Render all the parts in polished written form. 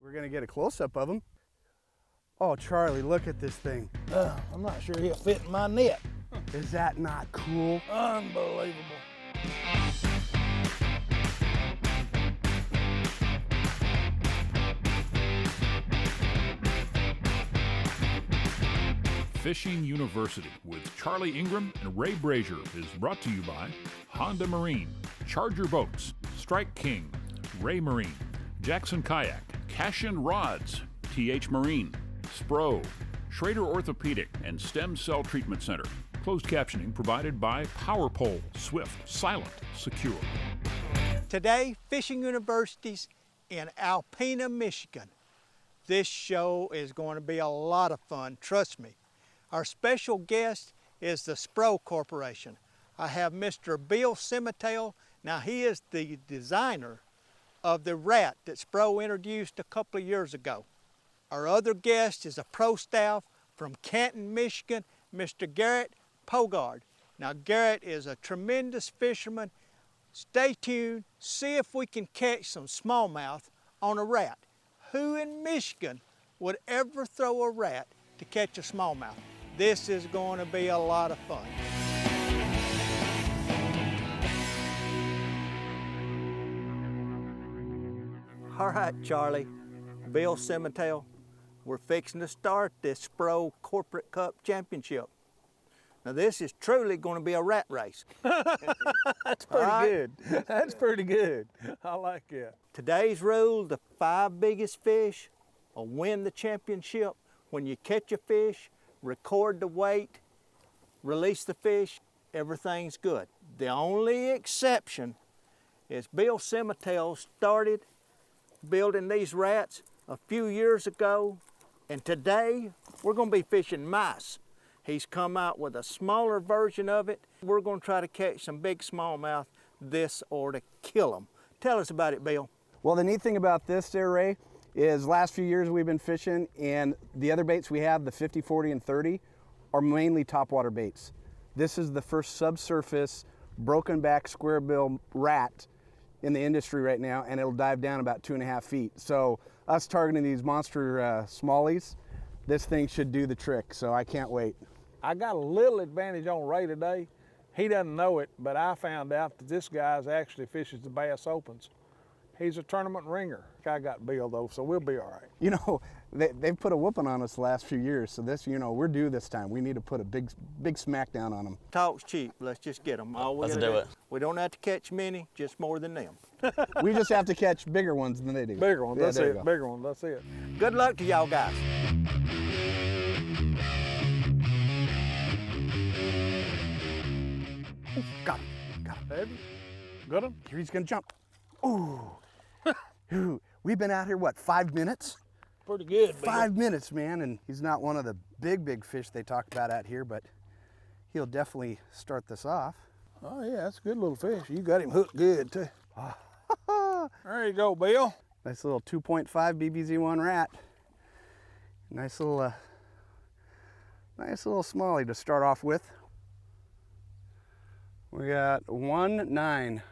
We're gonna get a close-up of him. Oh, Charlie, look at this thing. I'm not sure he'll fit in my net. Is that not cool? Unbelievable. Fishing University with Charlie Ingram and Ray Brazier is brought to you by Honda Marine, Charger Boats, Strike King, Ray Marine, Jackson Kayak, Cashin Rods, TH Marine, SPRO, Schrader Orthopedic, and Stem Cell Treatment Center. Closed captioning provided by Power Pole, Swift, Silent, Secure. Today, Fishing University's in Alpena, Michigan. This show is going to be a lot of fun, trust me. Our special guest is the SPRO Corporation. I have Mr. Bill Siemantel. Now, he is the designer of the rat that SPRO introduced a couple of years ago. Our other guest is a pro staff from Canton, Michigan, Mr. Garrett Pogard. Now, Garrett is a tremendous fisherman. Stay tuned, see if we can catch some smallmouth on a rat. Who in Michigan would ever throw a rat to catch a smallmouth? This is going to be a lot of fun. All right, Charlie, Bill Siemantel, we're fixing to start this SPRO Corporate Cup Championship. Now, this is truly going to be a rat race. That's pretty good. That's pretty good. I like it. Today's rule, the 5 biggest fish will win the championship. When you catch a fish, record the weight, release the fish, everything's good. The only exception is Bill Siemantel started building these rats a few years ago, and today we're going to be fishing mice. He's come out with a smaller version of it. We're going to try to catch some big smallmouth, this or to kill them. Tell us about it, Bill. Well, the neat thing about this there, Ray, is last few years we've been fishing, and the other baits we have, the 50, 40, and 30, are mainly topwater baits. This is the first subsurface broken back square bill rat in the industry right now, and it'll dive down about 2.5 feet. So us targeting these monster smallies, this thing should do the trick, so I can't wait. I got a little advantage on Ray today. He doesn't know it, but I found out that this guy's actually fishes the Bass Opens. He's a tournament ringer. I got Bill though, so we'll be all right. You know, they've put a whooping on us the last few years, so this, you know, we're due this time. We need to put a big smack down on them. Talk's cheap. Let's just get them. Let's do it. We don't have to catch many, just more than them. We just have to catch bigger ones than they do. Bigger ones, Yeah, that's there you it. go. Bigger ones, that's it. Good luck to y'all guys. Got him. Got him. Have you? Got him? Here he's gonna jump. Ooh. Ooh. We've been out here, what, 5 minutes? Pretty good, Bill. 5 minutes, man, and he's not one of the big fish they talk about out here, but he'll definitely start this off. Oh yeah, that's a good little fish. You got him hooked good too. There you go, Bill. Nice little 2.5 BBZ1 rat. Nice little smallie to start off with. We got 1-9.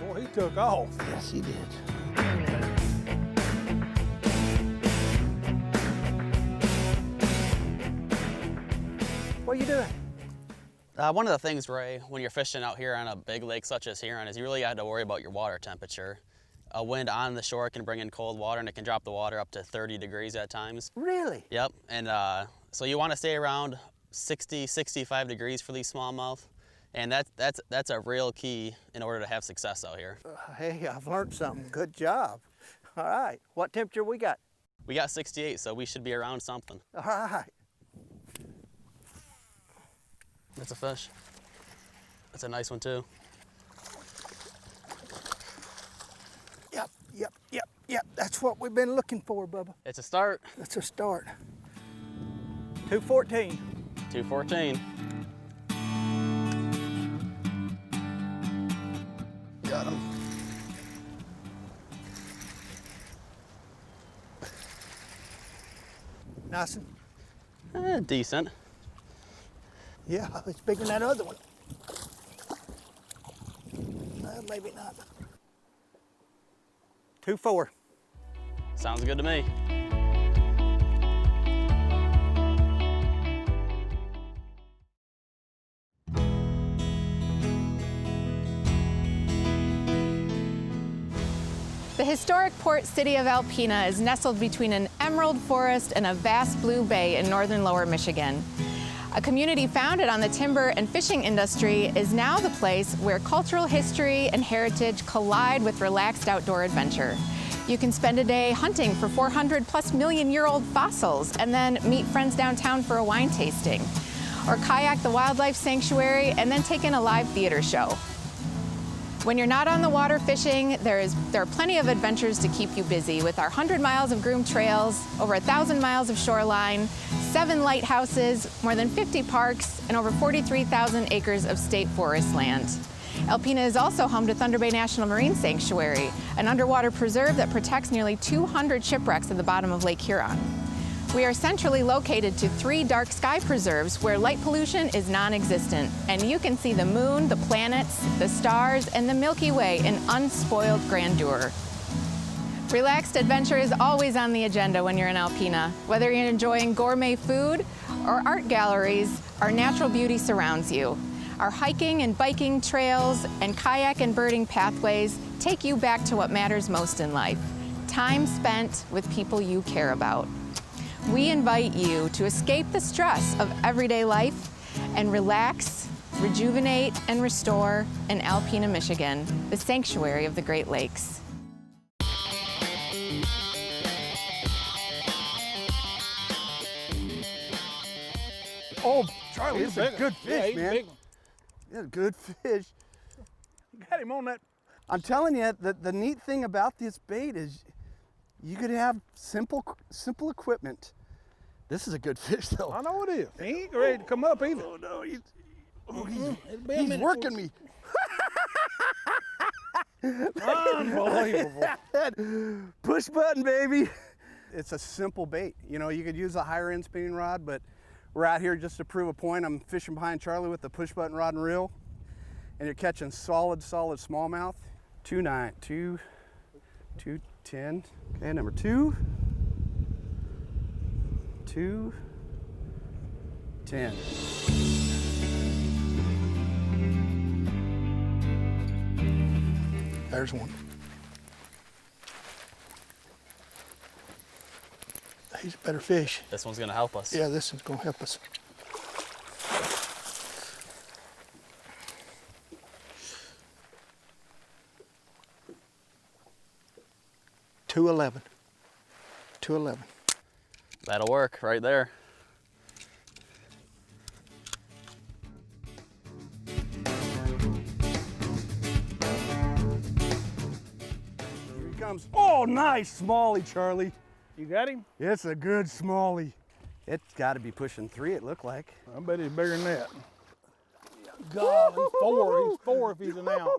Boy, he took off. Yes, he did. What are you doing? One of the things, Ray, when you're fishing out here on a big lake such as Huron is you really have to worry about your water temperature. A wind on the shore can bring in cold water and it can drop the water up to 30 degrees at times. Really? Yep, and so you want to stay around 60, 65 degrees for these smallmouth. And that's a real key in order to have success out here. Hey, I've learned something. Good job. All right, what temperature we got? We got 68, so we should be around something. All right. That's a fish. That's a nice one too. Yep. That's what we've been looking for, Bubba. It's a start. That's a start. 214. 214. Got him. Nice one. Decent. Yeah, it's bigger than that other one. Maybe not. 2-4. Sounds good to me. The historic port city of Alpena is nestled between an emerald forest and a vast blue bay in northern Lower Michigan. A community founded on the timber and fishing industry is now the place where cultural history and heritage collide with relaxed outdoor adventure. You can spend a day hunting for 400+ million-year-old fossils and then meet friends downtown for a wine tasting. Or kayak the wildlife sanctuary and then take in a live theater show. When you're not on the water fishing, there are plenty of adventures to keep you busy with our 100 miles of groomed trails, over 1,000 miles of shoreline, 7 lighthouses, more than 50 parks, and over 43,000 acres of state forest land. Alpena is also home to Thunder Bay National Marine Sanctuary, an underwater preserve that protects nearly 200 shipwrecks at the bottom of Lake Huron. We are centrally located to 3 dark sky preserves where light pollution is non-existent, and you can see the moon, the planets, the stars, and the Milky Way in unspoiled grandeur. Relaxed adventure is always on the agenda when you're in Alpena. Whether you're enjoying gourmet food or art galleries, our natural beauty surrounds you. Our hiking and biking trails and kayak and birding pathways take you back to what matters most in life: time spent with people you care about. We invite you to escape the stress of everyday life and relax, rejuvenate, and restore in Alpena, Michigan, the sanctuary of the Great Lakes. Oh, Charlie, He's it's a big. good Yeah, fish, he's a man. big one. It's a good fish. Got him on that. I'm telling you, the neat thing about this bait is you could have simple equipment. This is a good fish, though. I know it is. He ain't ready to come up either. Oh no, he's It'll be a he's minute working me. Unbelievable. Push button, baby. It's a simple bait. You know, you could use a higher end spinning rod, but we're out here just to prove a point. I'm fishing behind Charlie with the push button rod and reel, and you're catching solid smallmouth. 2.9, 2.10. Okay, number 2. 2.10. There's one. He's a better fish. This one's gonna help us. Yeah, this is gonna help us. $2.11. That'll work right there. Here he comes. Oh, nice smallie, Charlie. You got him? It's a good smallie. It's got to be pushing 3, it looked like. I bet he's bigger than that. God, he's 4. He's 4 if he's an ounce.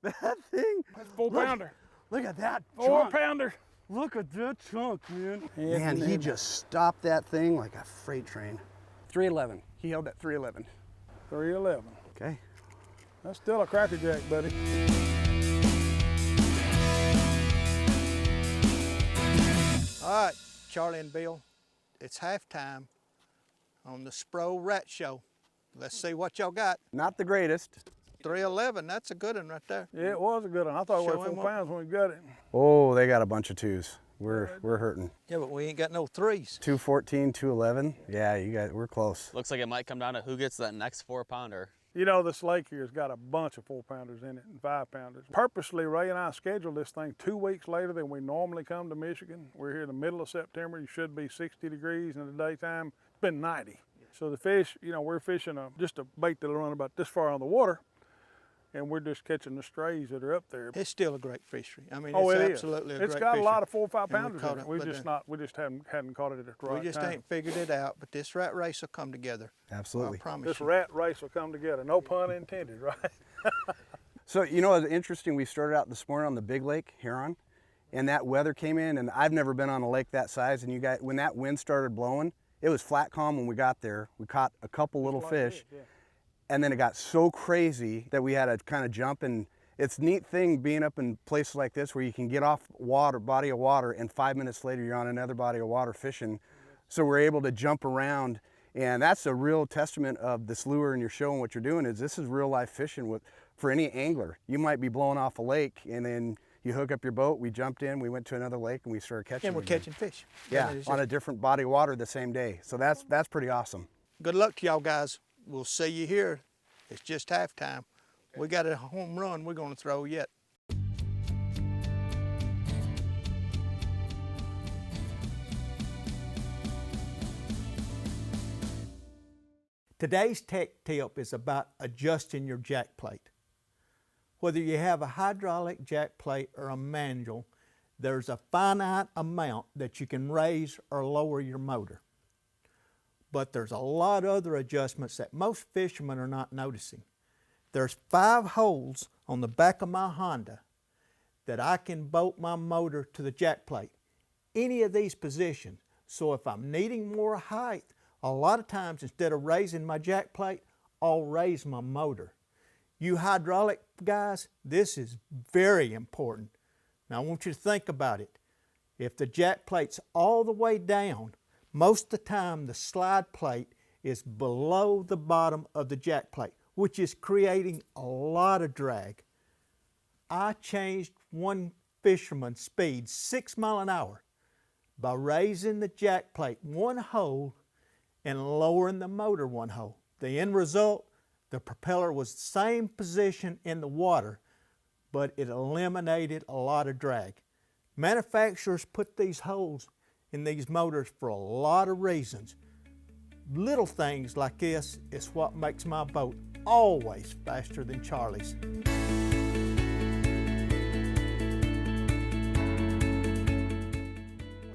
That thing. That's 4-pounder. Look at that 4-pounder. Look at that chunk, man. Yeah, Man, he man. just stopped that thing like a freight train. 311. He held at 311. 311. Okay. That's still a crackerjack, buddy. All right, Charlie and Bill, it's halftime on the SPRO Rat Show. Let's see what y'all got. Not the greatest. 311, that's a good one right there. Yeah, it was a good one. I thought it Show weighed him 4 what- pounds when we got it. Oh, they got a bunch of 2s. We're hurting. Yeah, but we ain't got no 3s. 214, 211. Yeah, we're close. Looks like it might come down to who gets that next 4-pounder. You know, this lake here's got a bunch of 4-pounders in it and 5-pounders. Purposely, Ray and I scheduled this thing 2 weeks later than we normally come to Michigan. We're here in the middle of September. You should be 60 degrees in the daytime. It's been 90. So the fish, you know, we're fishing just a bait that'll run about this far on the water, and we're just catching the strays that are up there. It's still a great fishery. I mean, Oh, it's it is. absolutely a great It's fishery. got a lot of 4 or 5 And we pounders caught in it, it. We but just then- we just hadn't caught it at the right We just time. ain't figured it out, but this rat race will come together. Absolutely. I promise This you. rat race will come together. No pun intended, right? So, you know, it's interesting. We started out this morning on the big lake, Huron, and that weather came in, and I've never been on a lake that size. And when that wind started blowing, it was flat calm when we got there. We caught a couple little like fish, this, yeah. and then it got so crazy that we had to kind of jump and it's a neat thing being up in places like this where you can get off body of water, and 5 minutes later you're on another body of water fishing. So we're able to jump around, and that's a real testament of this lure and you're showing what you're doing is this is real life fishing for any angler. You might be blowing off a lake and then you hook up your boat, we jumped in, we went to another lake and we started catching. And we're catching fish. Yeah, on a different body of water the same day. So that's pretty awesome. Good luck to y'all guys. We'll see you here. It's just halftime. We got a home run we're gonna throw yet. Today's tech tip is about adjusting your jack plate. Whether you have a hydraulic jack plate or a manual, there's a finite amount that you can raise or lower your motor. But there's a lot of other adjustments that most fishermen are not noticing. There's 5 holes on the back of my Honda that I can bolt my motor to the jack plate, any of these positions. So if I'm needing more height, a lot of times instead of raising my jack plate, I'll raise my motor. You hydraulic guys, this is very important. Now I want you to think about it. If the jack plate's all the way down, most of the time the slide plate is below the bottom of the jack plate, which is creating a lot of drag. I changed one fisherman's speed 6 miles an hour by raising the jack plate 1 hole and lowering the motor 1 hole. The end result, the propeller was the same position in the water, but it eliminated a lot of drag. Manufacturers put these holes in these motors for a lot of reasons. Little things like this is what makes my boat always faster than Charlie's.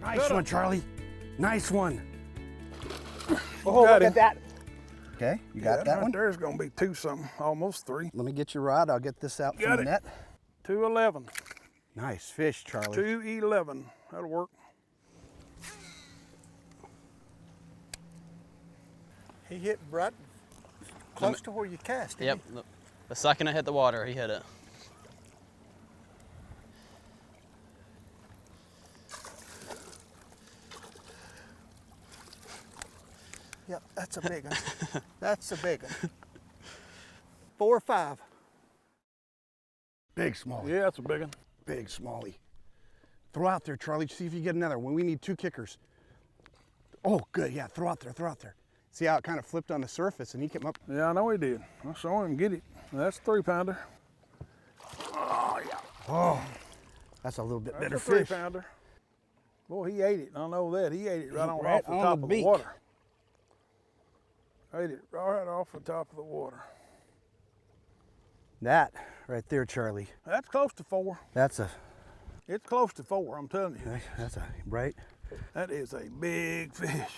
Nice one, Charlie. Nice one. Oh, look at that. Okay, you got that right one? There's gonna be 2 something, almost 3. Let me get your rod. I'll get this out from the net. 211. Nice fish, Charlie. 211. That'll work. He hit right close to where you cast. Yep. The second I hit the water, he hit it. Yep, that's a big one. That's a big one. 4 or 5. Big smallie. Yeah, that's a big one. Big smallie. Throw out there, Charlie. See if you get another one. We need 2 kickers. Oh, good. Yeah, throw out there, throw out there. See how it kind of flipped on the surface and he came up? Yeah, I know he did. I saw him get it. That's a 3-pounder. Oh, yeah. Oh, that's a little bit better That's a fish. 3-pounder. Boy, he ate it. I know that. He ate it right on Right off the on top the of the beak. water. Ate it right off the top of the water. That right there, Charlie. That's close to 4. That's a, It's close to 4, I'm telling you. that's a, right? That is a big fish.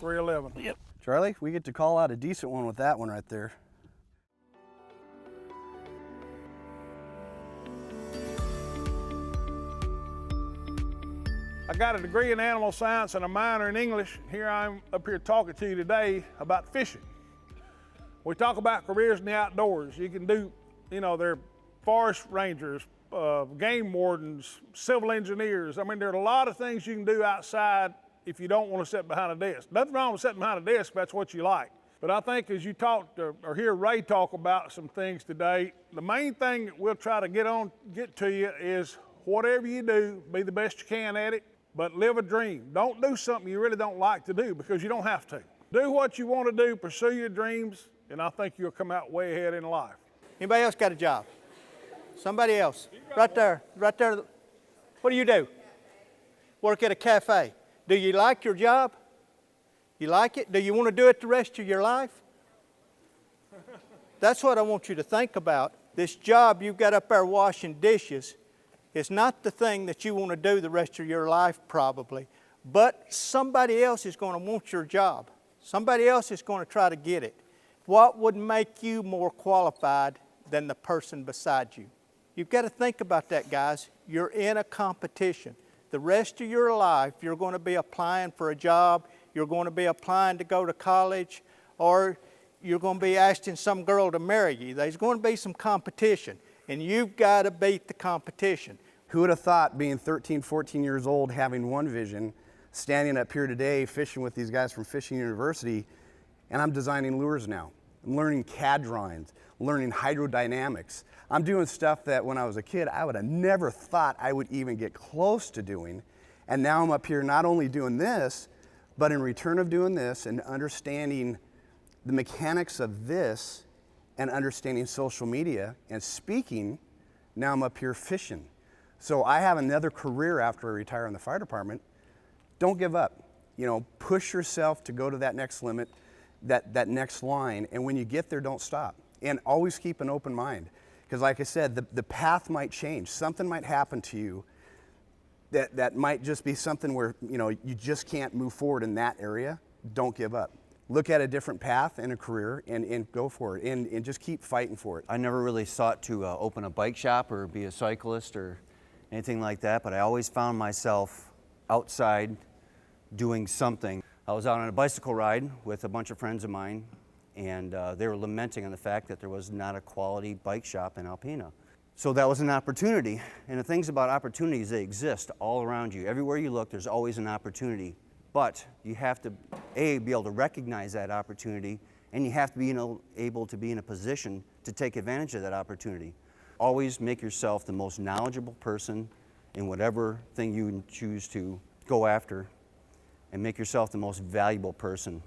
311. Yep. Charlie, we get to call out a decent one with that one right there. I got a degree in animal science and a minor in English. Here I'm up here talking to you today about fishing. We talk about careers in the outdoors. You can do, you know, they're forest rangers, game wardens, civil engineers. I mean, there are a lot of things you can do outside if you don't want to sit behind a desk. Nothing wrong with sitting behind a desk if that's what you like. But I think as you talk or hear Ray talk about some things today, the main thing that we'll try to get to you is whatever you do, be the best you can at it, but live a dream. Don't do something you really don't like to do because you don't have to. Do what you want to do, pursue your dreams, and I think you'll come out way ahead in life. Anybody else got a job? Somebody else. Right there, right there. What do you do? Work at a cafe. Do you like your job? You like it? Do you want to do it the rest of your life? That's what I want you to think about. This job you've got up there washing dishes is not the thing that you want to do the rest of your life probably, but somebody else is going to want your job. Somebody else is going to try to get it. What would make you more qualified than the person beside you? You've got to think about that, guys. You're in a competition. The rest of your life, you're going to be applying for a job, you're going to be applying to go to college, or you're going to be asking some girl to marry you. There's going to be some competition. and you've got to beat the competition. Who would have thought, being 13, 14 years old, having one vision, standing up here today fishing with these guys from Fishing University, and I'm designing lures now. I'm learning CAD drawings, learning hydrodynamics. I'm doing stuff that when I was a kid, I would have never thought I would even get close to doing. And now I'm up here not only doing this, but in return of doing this and understanding the mechanics of this and understanding social media and speaking, now I'm up here fishing. So I have another career after I retire in the fire department. Don't give up. You know, push yourself to go to that next limit, that next line, and when you get there, don't stop. And always keep an open mind. Because like I said, the path might change. Something might happen to you that might just be something where, you know, you just can't move forward in that area. Don't give up. Look at a different path and a career and go for it and just keep fighting for it. I never really sought to open a bike shop or be a cyclist or anything like that, but I always found myself outside doing something. I was out on a bicycle ride with a bunch of friends of mine, and they were lamenting on the fact that there was not a quality bike shop in Alpena. So that was an opportunity, and the things about opportunities, they exist all around you. Everywhere you look, there's always an opportunity, but you have to, A, be able to recognize that opportunity, and you have to be able to be in a position to take advantage of that opportunity. Always make yourself the most knowledgeable person in whatever thing you choose to go after, and make yourself the most valuable person,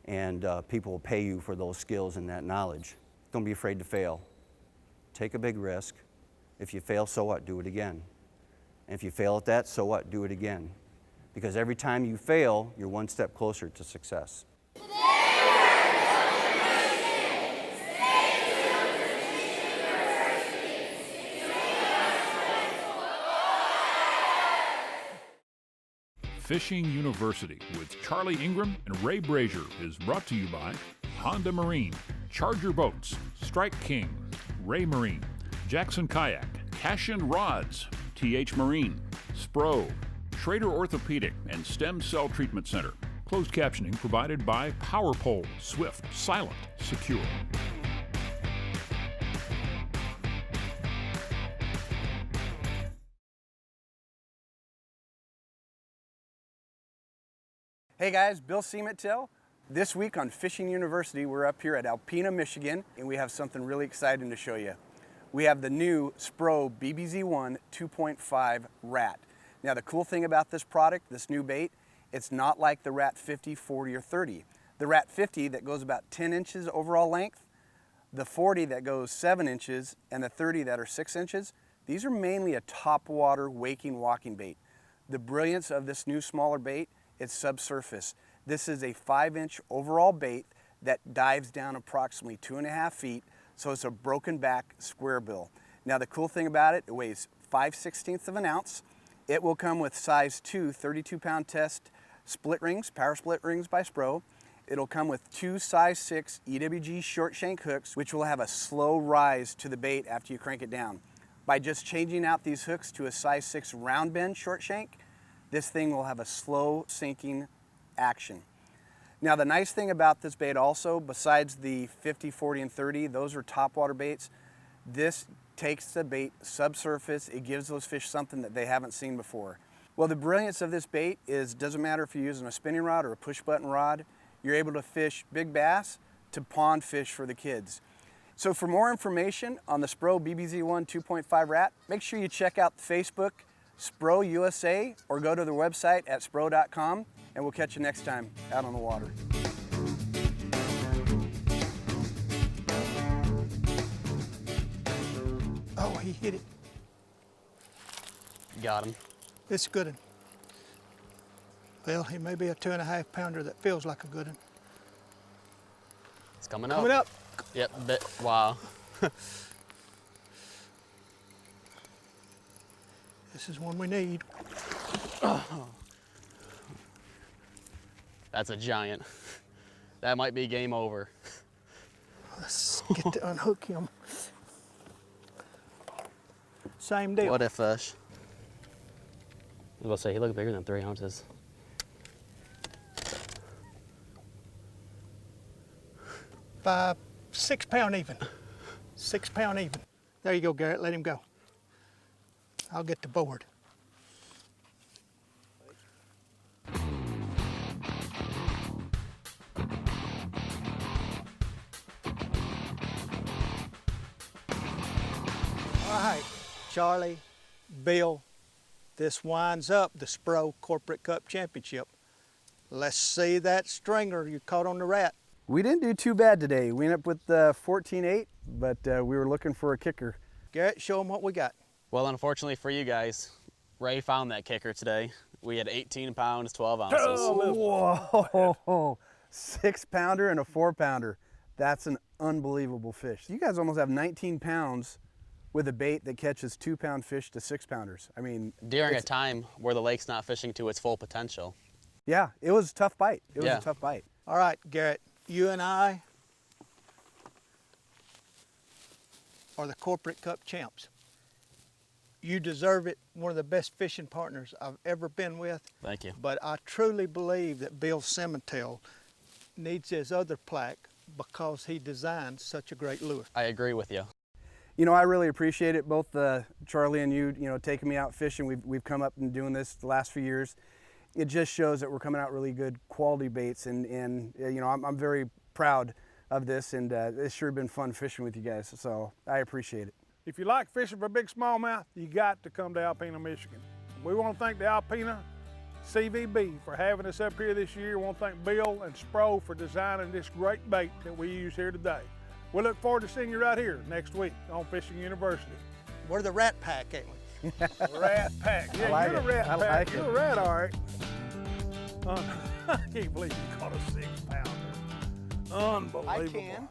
and people will pay you for those skills and that knowledge. Don't be afraid to fail. Take a big risk. If you fail, so what? Do it again. And if you fail at that, so what? Do it again. Because every time you fail, you're one step closer to success. Fishing University with Charlie Ingram and Ray Brazier is brought to you by Honda Marine, Charger Boats, Strike King, Ray Marine, Jackson Kayak, Cashin Rods, TH Marine, SPRO, Schrader Orthopedic and Stem Cell Treatment Center. Closed captioning provided by Power Pole, Swift, Silent, Secure. Hey guys, Bill Siemantel. This week on Fishing University, we're up here at Alpena, Michigan, and we have something really exciting to show you. We have the new SPRO BBZ1 2.5 Rat. Now the cool thing about this product, this new bait, it's not like the Rat 50, 40, or 30. The Rat 50 that goes about 10 inches overall length, the 40 that goes 7 inches, and the 30 that are 6 inches, these are mainly a topwater waking walking bait. The brilliance of this new smaller bait, it's subsurface. This is a 5-inch overall bait that dives down approximately 2.5 feet, so it's a broken back square bill. Now the cool thing about it, it weighs 5/16 of an ounce. It will come with size 2 32-pound test split rings, power split rings by SPRO. It'll come with 2 size 6 EWG short shank hooks, which will have a slow rise to the bait after you crank it down. By just changing out these hooks to a size 6 round bend short shank, this thing will have a slow sinking action. Now the nice thing about this bait also, besides the 50, 40, and 30, those are topwater baits, this takes the bait subsurface. It gives those fish something that they haven't seen before. Well, the brilliance of this bait is, doesn't matter if you're using a spinning rod or a push button rod, you're able to fish big bass to pond fish for the kids. So for more information on the SPRO BBZ1 2.5 Rat, make sure you check out Facebook, SPRO USA, or go to their website at spro.com, and we'll catch you next time out on the water. Oh, he hit it. Got him. It's a good one. Well, he may be a 2.5 pounder that feels like a good one. It's coming up. Coming up. Yep, wow. This is one we need. That's a giant. That might be game over. Let's get to unhook him. Same deal. What a fish. I was going to say, he looked bigger than 3 ounces. By 6 pound even. 6 pound even. There you go, Garrett, let him go. I'll get the board. All right, Charlie, Bill, this winds up the SPRO Corporate Cup Championship. Let's see that stringer you caught on the rat. We didn't do too bad today. We ended up with 14-8, but we were looking for a kicker. Garrett, show them what we got. Well, unfortunately for you guys, Ray found that kicker today. We had 18 pounds, 12 ounces. Whoa, 6-pounder and a 4-pounder. That's an unbelievable fish. You guys almost have 19 pounds with a bait that catches 2-pound fish to 6-pounders. I mean, During a time where the lake's not fishing to its full potential. yeah, it was a tough bite. It was Yeah. a tough bite. All right, Garrett, you and I are the Corporate Cup champs. You deserve it, one of the best fishing partners I've ever been with. Thank you. But I truly believe that Bill Siemantel needs his other plaque because he designed such a great lure. I agree with you. You know, I really appreciate it, both Charlie and you know, taking me out fishing. We've come up and doing this the last few years. It just shows that we're coming out really good quality baits, and you know, I'm very proud of this, and it's sure been fun fishing with you guys, so I appreciate it. If you like fishing for big smallmouth, you got to come to Alpena, Michigan. We want to thank the Alpena CVB for having us up here this year. We want to thank Bill and SPRO for designing this great bait that we use here today. We look forward to seeing you right here next week on Fishing University. We're the Rat Pack, ain't we? Rat Pack. Yeah, like you're it. a rat I pack. like You're it. a rat, all right. I can't believe you caught a 6-pounder. Unbelievable. I can.